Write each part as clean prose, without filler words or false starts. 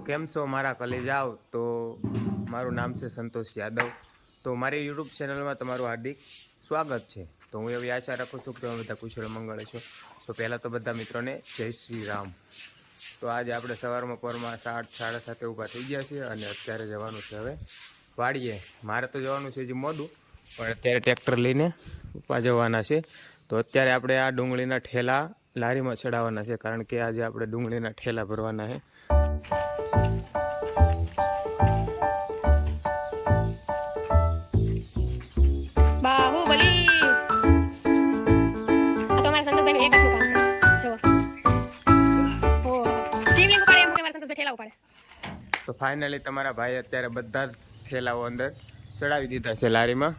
કેમ છો મારા કલેજાઓ? તો મારું નામ છે સંતોષ યાદવ. તો મારી યુટ્યુબ ચેનલમાં તમારું હાર્દિક સ્વાગત છે. તો હું એવી આશા રાખું છું કે તમે બધા કુશળ મંગળ છો. તો પહેલાં તો બધા મિત્રોને જય શ્રી રામ. તો આજે આપણે સવારમાં પોરમાં 7:30 ઊભા થઈ ગયા છીએ અને અત્યારે જવાનું છે હવે વાડીએ. મારે તો જવાનું છે હજી મોડું, પણ અત્યારે ટ્રેક્ટર લઈને ઉપા જવાના છે. તો અત્યારે આપણે આ ડુંગળીના ઠેલા લારીમાં ચડાવવાના છે, કારણ કે આજે આપણે ડુંગળીના ઠેલા ભરવાના છે. તો ફાઇનલી તમારા ભાઈ અત્યારે બધા જ ઠેલાઓ અંદર ચડાવી દીધા છે લારીમાં.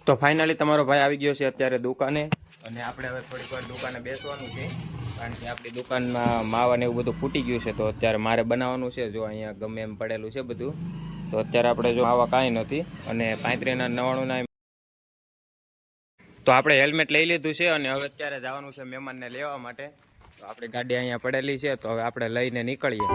તો ફાઇનલી તમારો ભાઈ આવી ગયો છે અત્યારે દુકાને, અને આપણે હવે થોડીક વાર દુકાને બેસવાનું છે, કારણ કે આપણી દુકાનમાં માવા ને એવું બધું ફૂટી ગયું છે. તો અત્યારે મારે બનાવવાનું છે. જો અહીંયા ગમે એમ પડેલું છે બધું. તો અત્યારે આપણે જો માવા કાંઈ નથી, અને 35 તો આપણે હેલ્મેટ લઈ લીધું છે, અને હવે અત્યારે જવાનું છે મહેમાનને લેવા માટે. તો આપણી ગાડી અહીંયા પડેલી છે, તો હવે આપણે લઈને નીકળીએ.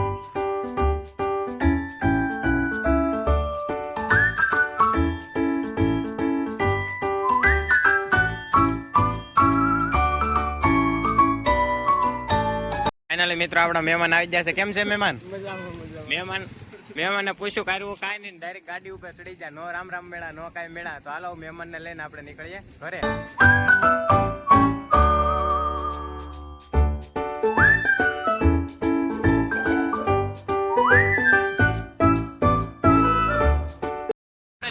ફાઇનલી મિત્રો આપણા મહેમાન આવી ગયા છે. કેમ છે મહેમાન? મહેમાનને પૂછ્યું કાંઈ નહીં, ડાયરેક્ટ ગાડી ઉપર ચડી જાય. નો રામ રામ મેળા, નો કાંઈ મેળા. તો હાલો મહેમાનને લઈને આપણે નીકળીએ ઘરે.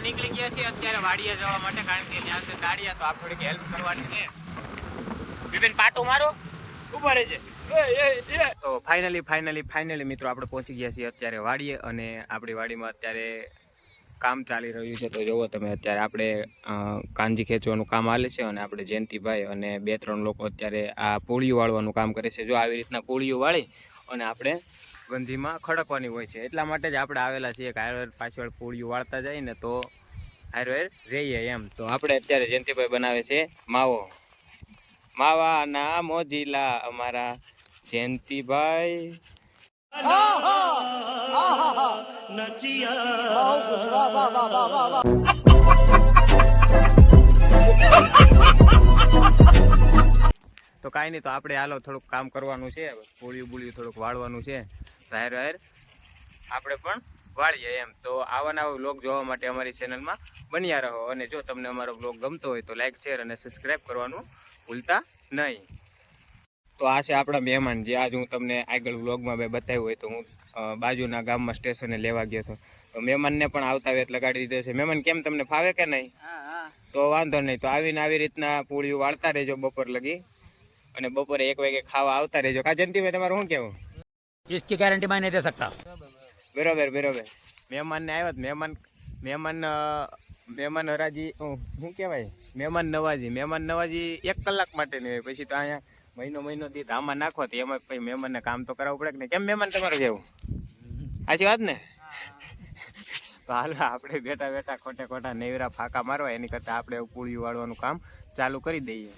નીકળી ગયા છીએ અત્યારે વાડીએ જવા માટે, કારણ કે ત્યાં છે દાડિયા, તો આપ થોડીક હેલ્પ કરવાની છે. વિપિન પાટું મારો ઉભા રહેજે. તો ફાઇનલી મિત્રો આપણે પહોંચી ગયા છીએ અત્યારે વાડીએ, અને આપણી વાડીમાં અત્યારે કામ ચાલી રહ્યું છે. તો જુઓ તમે, અત્યારે આપણે કાંજી ખેંચવાનું કામ હાલે છે, અને આપણે જયંતિભાઈ અને 2-3 લોકો અત્યારે આ પૂળીઓ વાળવાનું કામ કરે છે. જો આવી રીતના પૂળીઓ વાળી અને આપણે ગંજીમાં ખડકવાની હોય છે. એટલા માટે જ આપણે આવેલા છીએ કે હારવાર પાછળ પૂળીઓ વાળતા જાય ને તો હારવાર રહીએ એમ. તો આપણે અત્યારે જયંતિભાઈ બનાવે છે માવાના મોજીલા અમારા જયંતિભાઈ. તો કાંઈ નહીં, તો આપણે હાલો થોડુંક કામ કરવાનું છે, પૂળિયું થોડુંક વાળવાનું છે. હાર આપણે પણ વાળીએ એમ. તો આવા નવા વ્લોગ જોવા માટે અમારી ચેનલમાં બન્યા રહો, અને જો તમને અમારો વ્લોગ ગમતો હોય તો લાઈક, શેર અને સબસ્ક્રાઈબ કરવાનું ભૂલતા નહીં. તો આ છે આપણા મહેમાન, જે આજ હું તમને આગળ વ્લોગમાં મેં બતાવ્યું હોય. તો હું બાજુના ગામમાં સ્ટેશને લેવા ગયો હતો, તો મહેમાનને પણ આવતા હોય એટલે ગાડી દીધો છે. મહેમાન કેમ, તમને ફાવે કે નહીં? તો વાંધો નહીં. તો આવીને આવી રીતના પૂળીઓ વાળતા રહેજો બપોર લગી, અને બપોરે 1 વાગે ખાવા આવતા રહેજો. કા જયંતિભાઈ, તમારું શું કહેવું? इसकी गारंटी मैं नहीं दे सकता. બરોબર. મહેમાનને આવ્યા, મહેમાન હરાજી શું કહેવાય, મહેમાન નવાજી 1 કલાક માટે નહીં હોય. પછી તો અહીંયા મહિનો દી ધામા નાખો, તો એમાં પછી મહેમાનને કામ તો કરાવવું પડે કે નહીં? કેમ મહેમાન તમારું કેવું? સાચી વાત ને? તો હાલ આપણે બેઠા ખોટા નેવરા ફાંકા મારવા એની કરતાં આપણે પૂળિયું વાળવાનું કામ ચાલુ કરી દઈએ.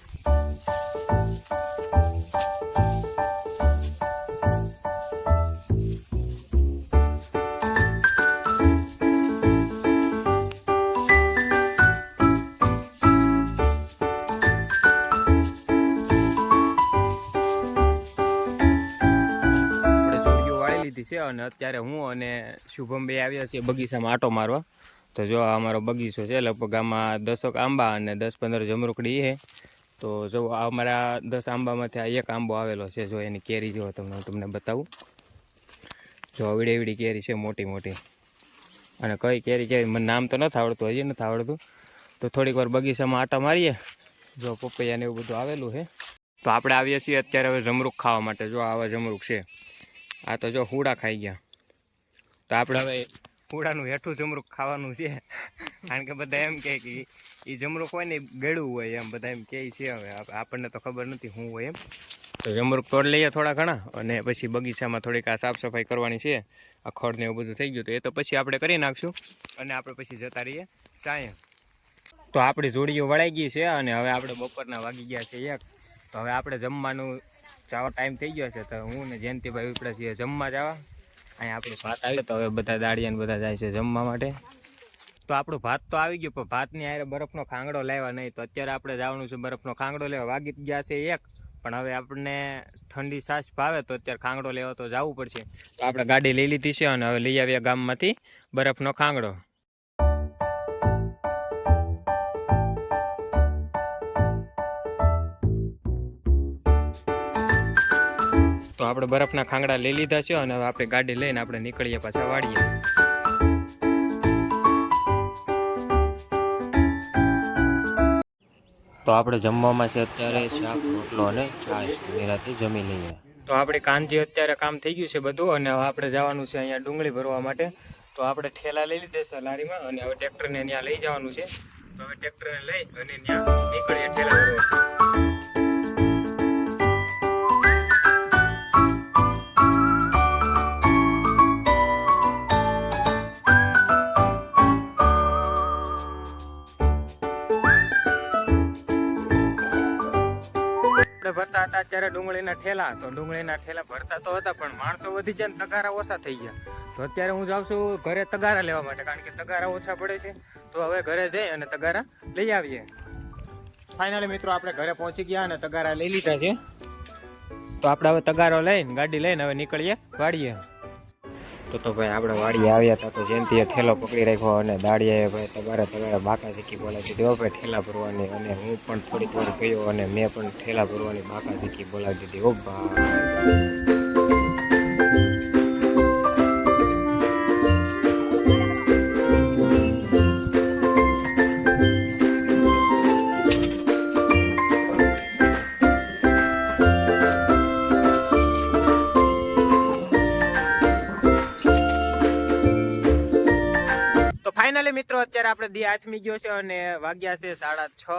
છે, અને અત્યારે હું અને શુભમભાઈ આવ્યા છીએ બગીચામાં આટો મારવા. તો જો આ અમારો બગીચો છે, લગભગ આમાં 10 આંબા અને 10-15 જમરૂકડી છે. તો જો અમારા 10 આંબામાંથી આ 1 આંબો આવેલો છે. જો એની કેરી જો તમને બતાવું. જો એવડી કેરી છે, મોટી. અને કઈ કેરી મને નામ તો નથી આવડતું, હજી નથી આવડતું. તો થોડીક વાર બગીચામાં આટા મારીએ. જો પપૈયા ને એવું બધું આવેલું છે. તો આપણે આવીએ છીએ અત્યારે હવે જમરૂક ખાવા માટે. જો આવા જમરૂક છે. આ તો જો હુડા ખાઈ ગયા. તો આપણે હવે હુડાનું હેઠું જમરૂક ખાવાનું છે, કારણ કે બધા એમ કહે કે એ જમરૂક હોય ને ગળું હોય એમ, બધા એમ કહે છે. હવે આપણને તો ખબર નથી શું હોય એમ. તો જમરૂક તોડી લઈએ થોડા ઘણા, અને પછી બગીચામાં થોડીક આ સાફ સફાઈ કરવાની છે. આ ખડ ને એવું બધું થઈ ગયું, તો એ તો પછી આપણે કરી નાખશું, અને આપણે પછી જતા રહીએ ચાએ. તો આપણી જોડીઓ વળાઈ ગઈ છે, અને હવે આપણે બપોરના વાગી ગયા છે 1. તો હવે આપણે જમવાનું જવા ટાઈમ થઈ ગયો છે. તો હું ને જયંતિભાઈ ઉપડે છીએ જમવા જવા. અહીંયા આપણું ભાત આવ્યું તો હવે બધા દાળિયા ને બધા જાય છે જમવા માટે. તો આપણું ભાત તો આવી ગયું, પણ ભાતની હારે બરફનો ખાંગડો લાવ્યા નહીં. તો અત્યારે આપણે જવાનું છે બરફનો ખાંગડો લેવા. વાગી ગયા છે 1, પણ હવે આપણને ઠંડી છાશ ભાવે તો અત્યારે ખાંગડો લેવા તો જવું પડશે. તો આપણે ગાડી લઈ લીધી છે અને હવે લઈ આવ્યા ગામમાંથી બરફનો ખાંગડો. તો આપણે બરફના ખાંગડા લઈ લીધા છે અને હવે આપણે ગાડી લઈને આપણે નીકળીએ પાછા વાડીએ. તો આપણે જમવામાં છે અત્યારે શાક રોટલો અને છાશ. નિરાંતે જમી લઈએ. તો આપણે કાનજી અત્યારે કામ થઈ ગયું છે બધું અને હવે આપણે જવાનું છે અહીંયા ડુંગળી ભરવા માટે. તો આપણે ઠેલા લઈ લીધા છે લારીમાં અને હવે ટ્રેક્ટરને ત્યાં લઈ જવાનું છે. તો હવે ટ્રેક્ટરને લઈ અને ત્યાં નીકળીએ ઠેલા ભરવા. ભરતા હતા અત્યારે ડુંગળીના ઠેલા. તો ડુંગળીના ઠેલા ભરતા તો હતા, પણ માણસો વધી જાય ને તગારા ઓછા થઈ ગયા. તો અત્યારે હું જાઉં છું ઘરે તગારા લેવા માટે, કારણ કે તગારા ઓછા પડે છે. તો હવે ઘરે જઈ અને તગારા લઈ આવીએ. ફાઇનલી મિત્રો આપણે ઘરે પહોંચી ગયા અને તગારા લઈ લીધા છે. તો આપણે હવે તગારો લઈને ગાડી લઈને હવે નીકળીએ વાડીએ. તો ભાઈ આપણે વાડીએ આવ્યા હતા. તો જયંતીએ ઠેલો પકડી રાખ્યો અને દાડિયાએ ભાઈ તગારે બાકા શીખી બોલાવી દીધી. ભાઈ ઠેલા ભરવાની, અને હું પણ થોડીક વાર ગયો અને મેં પણ ઠેલા ભરવાની બાકા શીખી બોલાવી દીધી. ઓ ભાઈ ફાઇનલી મિત્રો અત્યારે આપણે દી આથમી ગયો છે અને વાગ્યા છે 6:30.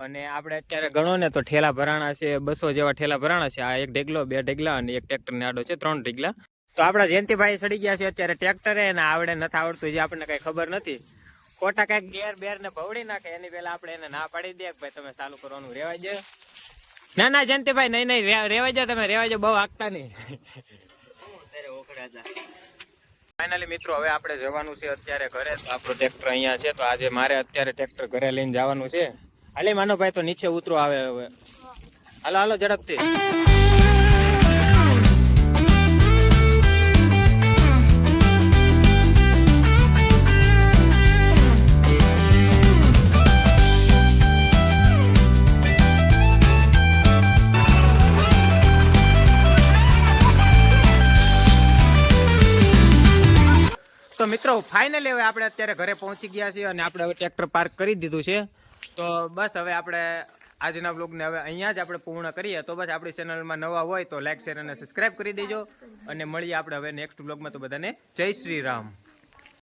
અને આપણે અત્યારે ગણો ને તો ઠેલા ભરાણા છે 200 જેવા ઠેલા ભરાણા છે. આ 1 ઢેગલો, 2 ઢેગલા અને એક ટ્રેક્ટર ને આડો છે 3 ઢેગલા. તો આપણા જયંતિભાઈ સડી ગયા છે અત્યારે ટ્રેક્ટરે, ને આવડે નથી આવડતું, જે આપણને કઈ ખબર નથી. ખોટા કઈક ગેર બેર ને ભવડી નાખે એની પહેલા આપણે એને ના પાડી દે ભાઈ તમે ચાલુ કરવાનું રેવાય જાય. ના જયંતિભાઈ નહીં રેવાય જાય, તમે રેવાય જાય, બહુ હાંકતા નહીં. ફાઇનલી મિત્રો હવે આપણે જવાનું છે અત્યારે ઘરે. તો આપણું ટ્રેક્ટર અહીંયા છે. તો આજે મારે અત્યારે ટ્રેક્ટર ઘરે લઈને જવાનું છે. હાલે માનો ભાઈ, તો નીચે ઉતરો આવે હવે. હાલો ઝડપથી. તો મિત્રો ફાઇનલી હવે આપણે અત્યારે ઘરે પહોંચી ગયા છીએ અને આપણે હવે ટ્રેક્ટર પાર્ક કરી દીધું છે. તો બસ હવે આપણે આજના બ્લોગને હવે અહીંયા જ આપણે પૂર્ણ કરીએ. તો બસ આપણી ચેનલમાં નવા હોય તો લાઈક, શેર અને સબસ્ક્રાઈબ કરી દેજો. અને મળીએ આપણે હવે નેક્સ્ટ બ્લોગમાં. તો બધાને જય શ્રી રામ.